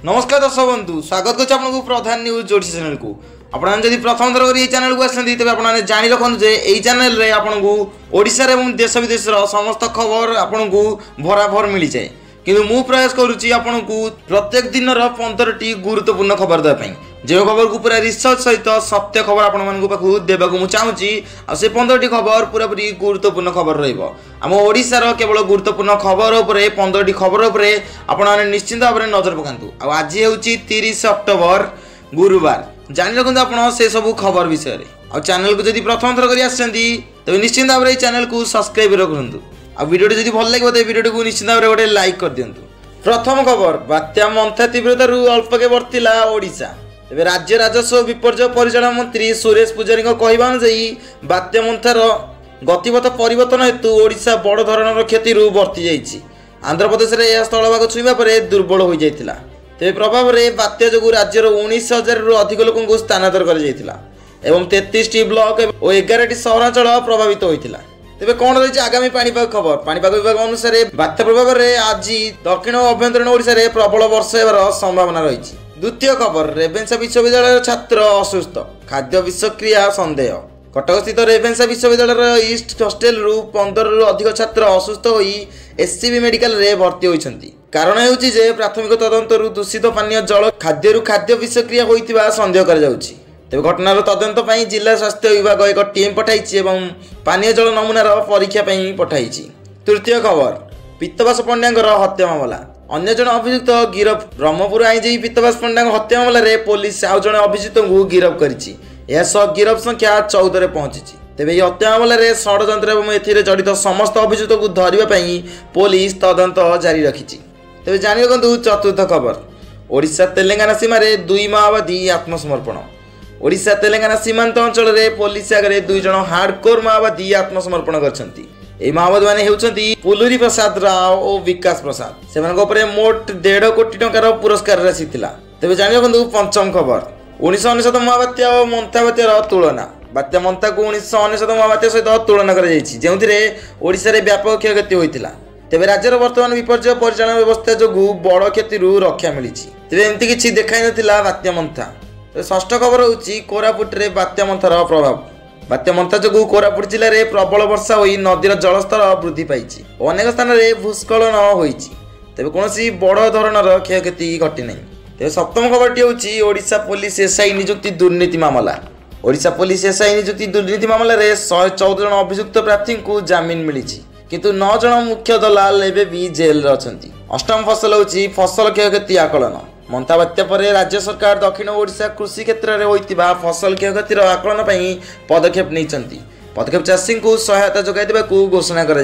नमस्कार दर्शक बंधु स्वागत कर आपको प्रधान न्यूज जोड़ी चैनल को आपड़ी प्रथम थर कर चैनल को आसती तेज आप जाणी रखुद जे यही चैनल रे आपको ओडिशा और देश विदेश समस्त खबर आपन को भराभर मिल जाए किंतु मु प्रयास करुच्ची आपन को प्रत्येक दिन 15टी गुरुत्वपूर्ण खबर देवाई जो खबर को पूरा रिसर्च सहित सत्य खबर आपको देवा को चाहूँगी से 15टी खबर पूरा पूरी गुरुत्वपूर्ण खबर रम ओडिशार केवल गुरुत्वपूर्ण खबर उपर 15टी खबर उपर आपने निश्चिंत भाव में नजर पकातु आज हूँ 30 अक्टोबर गुरुवार जानी रखते आप से सब खबर विषय में चैनल को जब प्रथम थर कर तेज निश्चिंत भाव में चैनल को सब्सक्राइब रखु आ वीडियो जब भल लगे तो वीडियो को निश्चित भाव में गोटे लाइक कर दिंतु। प्रथम खबर बात्या मंथा तीव्रता अल्पके वर्तिला ओडिशा। तेज राज्य राजस्व विपर्यय परिचालन मंत्री सुरेश पुजारी कहवा अनुसायी बात्या मंथार गतिपथ परिवर्तन हेतु ओडिशा बड़ धरणर क्षति वर्ती जाइए। आंध्रप्रदेश में यह स्थलभाग छुईवा पर दुर्बल हो जाता। तेज प्रभाव में बात्या जो राज्यर 19,000 रु अधिक लोक स्थानांतर कर 33टी ब्लॉक और 11टी सहरांचल प्रभावित होता। तेरे कौन रही आगामी पाणीपाग खबर पाणीपाग विभाग अनुसार बात्या प्रभाव में आज दक्षिण और अभ्यंतरीण ओडिशा रे प्रबल वर्षा होबार संभावना रही। द्वितीय खबर रेवेन्सा विश्वविद्यालय छात्र असुस्थ खाद्य विषक्रिया सन्देह। कटक स्थित रेवेन्सा विश्वविद्यालय ईस्ट हॉस्टेल 15 रु अधिक छात्र असुस्थ हो एससीबी मेडिकल रे भर्ती होइछन्ति। कारण हेउछि जे प्राथमिक तदंतरु दूषित पानीय जल खाद्य विषक्रिया होइतिबा सन्देह करा जाउछि। तेज घटनार तदंत पर जिला स्वास्थ्य विभाग एक टीम पठाई पानीय जल नमूनार परीक्षा पठाई। तृतीय खबर पीतवास पंड्या हत्या मामला अन्य जन अभियुक्त गिरफ। ब्रह्मपुर आईनजीवी पीतवास पंड्या हत्या मामला पुलिस आउ जड़े अभियुक्त को गिरफ कर गिरफ संख्या 14 पहुंची। तेज यह हत्या मामला षड्यंत्र और एथिरे जड़ित समस्त अभियुक्त को धरने पुलिस तदंत जारी रखी। तेज जानी रखु चतुर्थ खबर ओडिशा तेलंगाना सीमार 2 माओवादी आत्मसमर्पण। ओडिशा तेलंगाना सीमांत अंचल में पुलिस आगे 2 जन हार्डकोर माओवादी आत्मसमर्पण करछन्ति। ए माओवादी माने हेउछन्ति पुलुरी प्रसाद राव और विकास प्रसाद। सेमानक उपरे मोट 1.5 कोटी टंकार पुरस्कार राशि थिला। तेबे जानि रखु पंचम खबर 1999 महाबात्या और मंथा बात्यार तुलना। बात्या मंथा को 1999 महाबात्या सहित तुलना कर जायछि जेउथिरे ओडिशा रे व्यापक क्षयक्षति होइतिला। तेबे राज्यर वर्तमान विपर्यय परिचालन व्यवस्था जोगु बड़ क्षति रक्षा मिलिछि। तेबे एमति किछि देखाइ नथिला बात्या मंथा। षष्ठ खबर होची कोरापुट रे बात्या मंथार प्रभाव। बात्या मंथा जो कोरापुट जिले में प्रबल वर्षा हो नदीर जलस्तर वृद्धि पाई अनेक स्थान में भूस्खलन होती। तेज कौन बड़ धरणर क्षयक्षति घटी ना। तेज सप्तम खबरटी होची ओडिशा पुलिस एसआई नियुक्ति दुर्नीति मामला। ओडिशा पुलिस एसआई नियुक्ति दुर्नीति मामला 114 जन अभियुक्त प्रार्थी को जमीन मिली किंतु 9 जन मुख्य दलाल एवं भी जेल अछंती। अष्टम फसल होची फसल क्षयक्षति आकलन। मंथा बात्या पर राज्य सरकार दक्षिण ओडिशा कृषि क्षेत्र में होइतिबा फसल क्षयक्षतिर आकलन पर पदक्षेप नहीं पदक्षेप चाषी को सहायता जोगाई को घोषणा कर।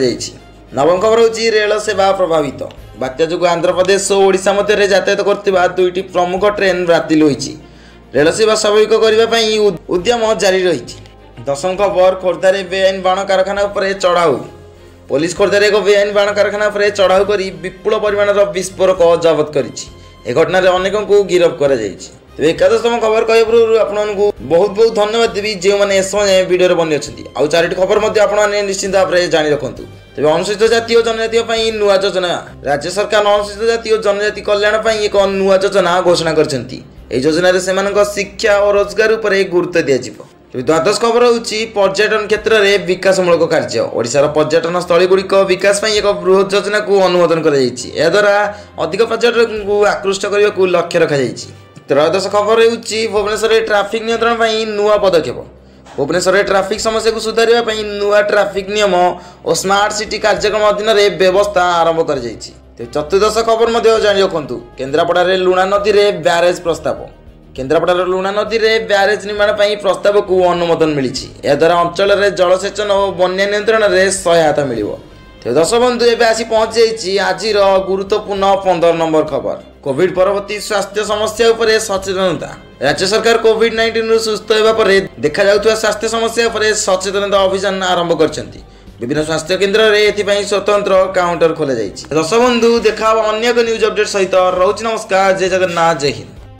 नवम खबर होची रेल सेवा प्रभावित। बात्या जो आंध्रप्रदेश और ओडिशा मध्य यातायात करथिबा 2टी प्रमुख ट्रेन बातिल होईछि। रेल सेवा स्वाभाविक करने उद्यम जारी रही। दशम खबर खोर्धारे बेआईन बाण कारखाना उपर चढ़ाऊ। पुलिस खोर्धारे एक बेआईन बाण कारखाना उपर चढ़ाऊ कर विपुल परिमाण विस्फोरक जबत करिछि। ए घटना अनेक को गिरफ कर। एकादशतम खबर कह पूर्व आपको बहुत बहुत धन्यवाद देवी जो मैंने ए समय वीडियो बनी अच्छा आउ 4टी खबर आपने निश्चित भाव में जाणी रखु। तेज अनुसूचित जाति और जनजाति नुआ योजना राज्य सरकार अनुसूचित जाति और जनजाति कल्याण एक नुआ योजना घोषणा कर। योजन से शिक्षा और रोजगार उपर गुरुत्व दिज्व। द्वादश खबर होची पर्यटन क्षेत्र में विकासमूलक कार्य। ओडिशार पर्यटन स्थली गुड़िक विकास एक बृहत योजना को अनुमोदन द्वारा अधिक पर्यटक को आकृष्ट करने को लक्ष्य रखा। त्रयोदश खबर होची भुवनेश्वर ट्राफिक नियंत्रण नुआ पदक्षेप। भुवनेश्वर में ट्राफिक समस्या को सुधार नुआ ट्राफिक नियम और स्मार्ट सिटी कार्यक्रम अधीन में व्यवस्था आरंभ कर। चतुर्दश खबर जानी रखु केन्द्रापड़ा लुणा नदी में ब्यारेज प्रस्ताव। केन्द्रापड़ा लुणा नदी में ब्यारेज निर्माण प्रस्ताव को अनुमोदन मिली। द्वारा अंचल में जलसेचन और बन्या नियंत्रण में सहायता मिल। दर्शक बंधु एवं आसी पहुंची जाइए आज गुरुत्वपूर्ण 15 नंबर खबर कोविड परवर्ती स्वास्थ्य समस्या उपर सचेतनता। राज्य सरकार कोविड-19 सुस्थ होगा पर देखा जाउथुवा स्वास्थ्य समस्या उपर सचेतनता अभियान आरंभ करछन्ति। विभिन्न स्वास्थ्य केन्द्र में स्वतंत्र काउंटर खोल जाइए। दर्शक बंधु देखा अन्य न्यूज अपडेट सहित रोच। नमस्कार। जय जगन्नाथ। जय हिंद।